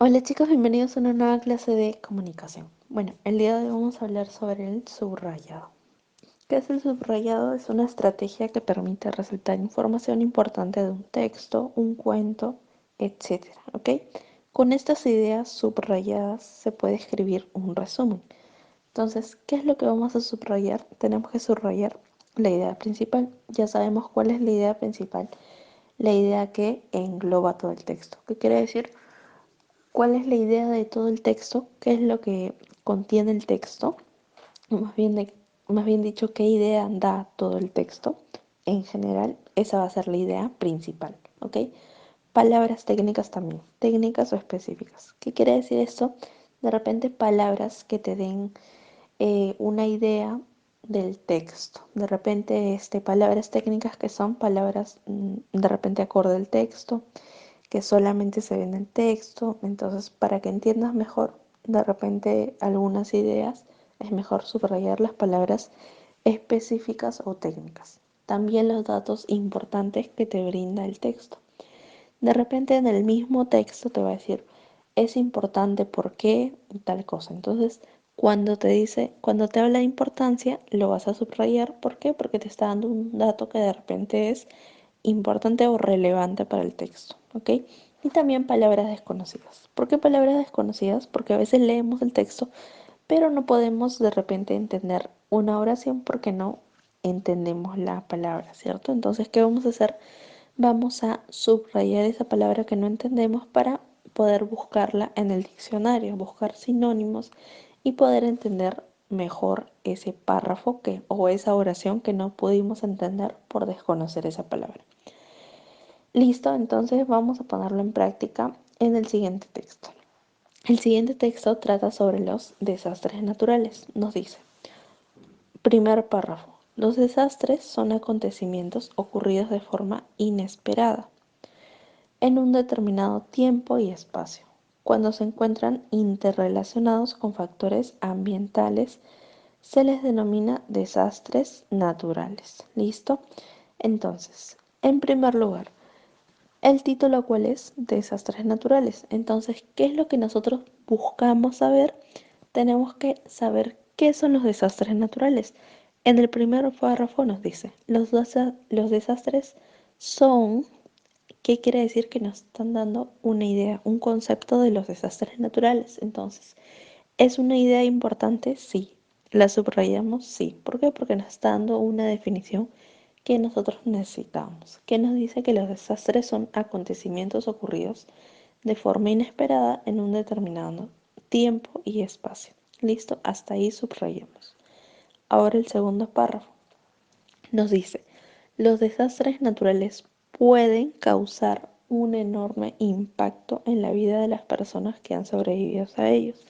Hola chicos, bienvenidos a una nueva clase de comunicación. Bueno, el día de hoy vamos a hablar sobre el subrayado. ¿Qué es el subrayado? Es una estrategia que permite resaltar información importante de un texto, un cuento, etcétera, ¿ok? Con estas ideas subrayadas se puede escribir un resumen. Entonces, ¿qué es lo que vamos a subrayar? Tenemos que subrayar la idea principal. Ya sabemos cuál es la idea principal. La idea que engloba todo el texto. ¿Qué quiere decir? ¿Cuál es la idea de todo el texto? ¿Qué es lo que contiene el texto? Más bien dicho, ¿qué idea da todo el texto? En general, esa va a ser la idea principal, ¿ok? Palabras técnicas también, técnicas o específicas. ¿Qué quiere decir esto? De repente palabras que te den una idea del texto. De repente, palabras técnicas que son palabras de repente acorde al texto, que solamente se ve en el texto. Entonces, para que entiendas mejor, de repente algunas ideas, es mejor subrayar las palabras específicas o técnicas. También los datos importantes que te brinda el texto. De repente en el mismo texto te va a decir, es importante por qué y tal cosa. Entonces, cuando te habla de importancia, lo vas a subrayar. ¿Por qué? Porque te está dando un dato que de repente es importante o relevante para el texto, ¿ok? Y también palabras desconocidas. ¿Por qué palabras desconocidas? Porque a veces leemos el texto, pero no podemos de repente entender una oración porque no entendemos la palabra, ¿cierto? Entonces, ¿qué vamos a hacer? Vamos a subrayar esa palabra que no entendemos para poder buscarla en el diccionario, buscar sinónimos y poder entender mejor ese párrafo o esa oración que no pudimos entender por desconocer esa palabra. Listo, entonces vamos a ponerlo en práctica en el siguiente texto. El siguiente texto trata sobre los desastres naturales. Nos dice, primer párrafo, los desastres son acontecimientos ocurridos de forma inesperada en un determinado tiempo y espacio, cuando se encuentran interrelacionados con factores ambientales, se les denomina desastres naturales. ¿Listo? Entonces, en primer lugar, el título cuál es desastres naturales. Entonces, ¿qué es lo que nosotros buscamos saber? Tenemos que saber qué son los desastres naturales. En el primer párrafo nos dice, los desastres son. ¿Qué quiere decir? Que nos están dando una idea, un concepto de los desastres naturales. Entonces, ¿es una idea importante? Sí. ¿La subrayamos? Sí. ¿Por qué? Porque nos está dando una definición que nosotros necesitamos, que nos dice que los desastres son acontecimientos ocurridos de forma inesperada en un determinado tiempo y espacio. ¿Listo? Hasta ahí subrayamos. Ahora el segundo párrafo nos dice, los desastres naturales pueden causar un enorme impacto en la vida de las personas que han sobrevivido a ellos.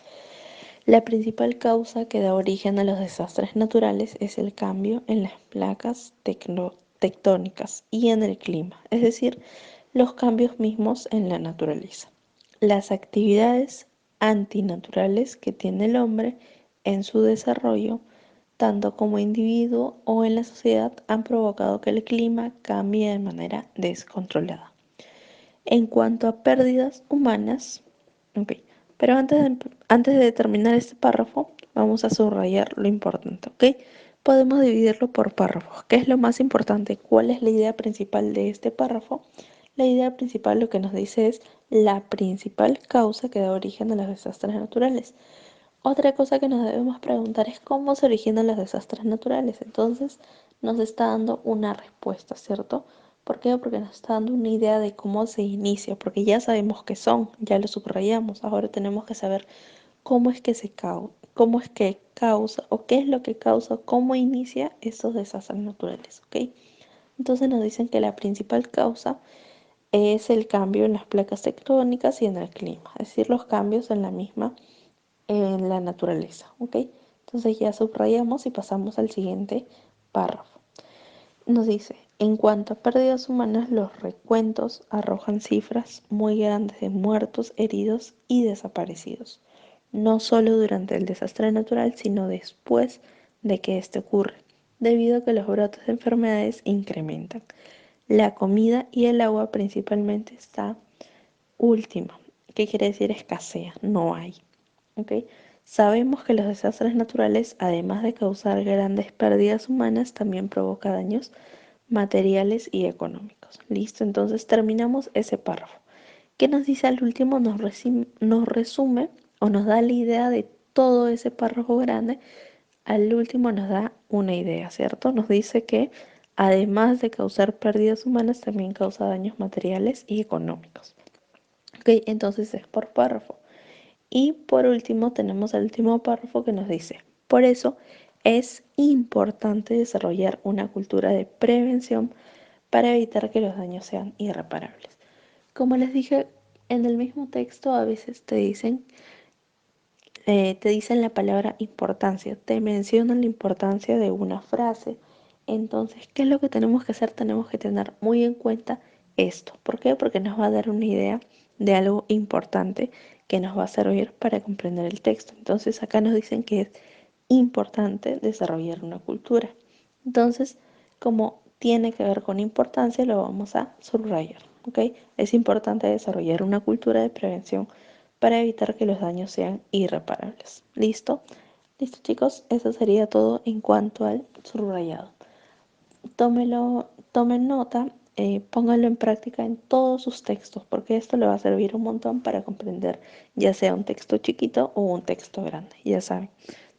La principal causa que da origen a los desastres naturales es el cambio en las placas tectónicas y en el clima, es decir, los cambios mismos en la naturaleza. Las actividades antinaturales que tiene el hombre en su desarrollo, tanto como individuo o en la sociedad, han provocado que el clima cambie de manera descontrolada. En cuanto a pérdidas humanas, ok, pero antes de terminar este párrafo, vamos a subrayar lo importante, ¿ok? Podemos dividirlo por párrafos. ¿Qué es lo más importante? ¿Cuál es la idea principal de este párrafo? La idea principal lo que nos dice es la principal causa que da origen a los desastres naturales. Otra cosa que nos debemos preguntar es cómo se originan los desastres naturales. Entonces nos está dando una respuesta, ¿cierto? ¿Por qué? Porque nos está dando una idea de cómo se inicia, porque ya sabemos qué son, ya lo subrayamos. Ahora tenemos que saber cómo es que cómo es que causa o qué es lo que causa, cómo inicia estos desastres naturales, ¿ok? Entonces nos dicen que la principal causa es el cambio en las placas tectónicas y en el clima, es decir, los cambios en la naturaleza, ¿ok? Entonces ya subrayamos y pasamos al siguiente párrafo. Nos dice, en cuanto a pérdidas humanas, los recuentos arrojan cifras muy grandes de muertos, heridos y desaparecidos, no solo durante el desastre natural, sino después de que este ocurre, debido a que los brotes de enfermedades incrementan. La comida y el agua principalmente está última. ¿Qué quiere decir escasea? No hay. ¿Ok? Sabemos que los desastres naturales, además de causar grandes pérdidas humanas, también provoca daños materiales y económicos. Listo, entonces terminamos ese párrafo. ¿Qué nos dice al último? Nos resume o nos da la idea de todo ese párrafo grande. Al último nos da una idea, ¿cierto? Nos dice que además de causar pérdidas humanas, también causa daños materiales y económicos. Ok, entonces es por párrafo. Y por último tenemos el último párrafo que nos dice, por eso es importante desarrollar una cultura de prevención para evitar que los daños sean irreparables. Como les dije, en el mismo texto a veces te dicen la palabra importancia, te mencionan la importancia de una frase. Entonces, ¿qué es lo que tenemos que hacer? Tenemos que tener muy en cuenta esto. ¿Por qué? Porque nos va a dar una idea de algo importante que nos va a servir para comprender el texto. Entonces, acá nos dicen que es importante desarrollar una cultura. Entonces, como tiene que ver con importancia, lo vamos a subrayar. ¿Ok? Es importante desarrollar una cultura de prevención para evitar que los daños sean irreparables. ¿Listo? Listo, chicos, eso sería todo en cuanto al subrayado. Tomen nota, pónganlo en práctica en todos sus textos, porque esto le va a servir un montón para comprender ya sea un texto chiquito o un texto grande. Ya saben,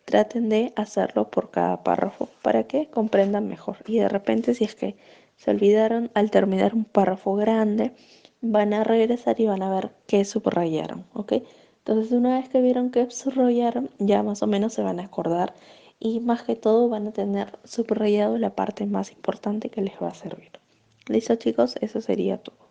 traten de hacerlo por cada párrafo para que comprendan mejor. Y de repente, si es que se olvidaron al terminar un párrafo grande, van a regresar y van a ver qué subrayaron, ¿ok? Entonces, una vez que vieron que subrayaron, ya más o menos se van a acordar y más que todo van a tener subrayado la parte más importante que les va a servir. Listo, chicos, eso sería todo.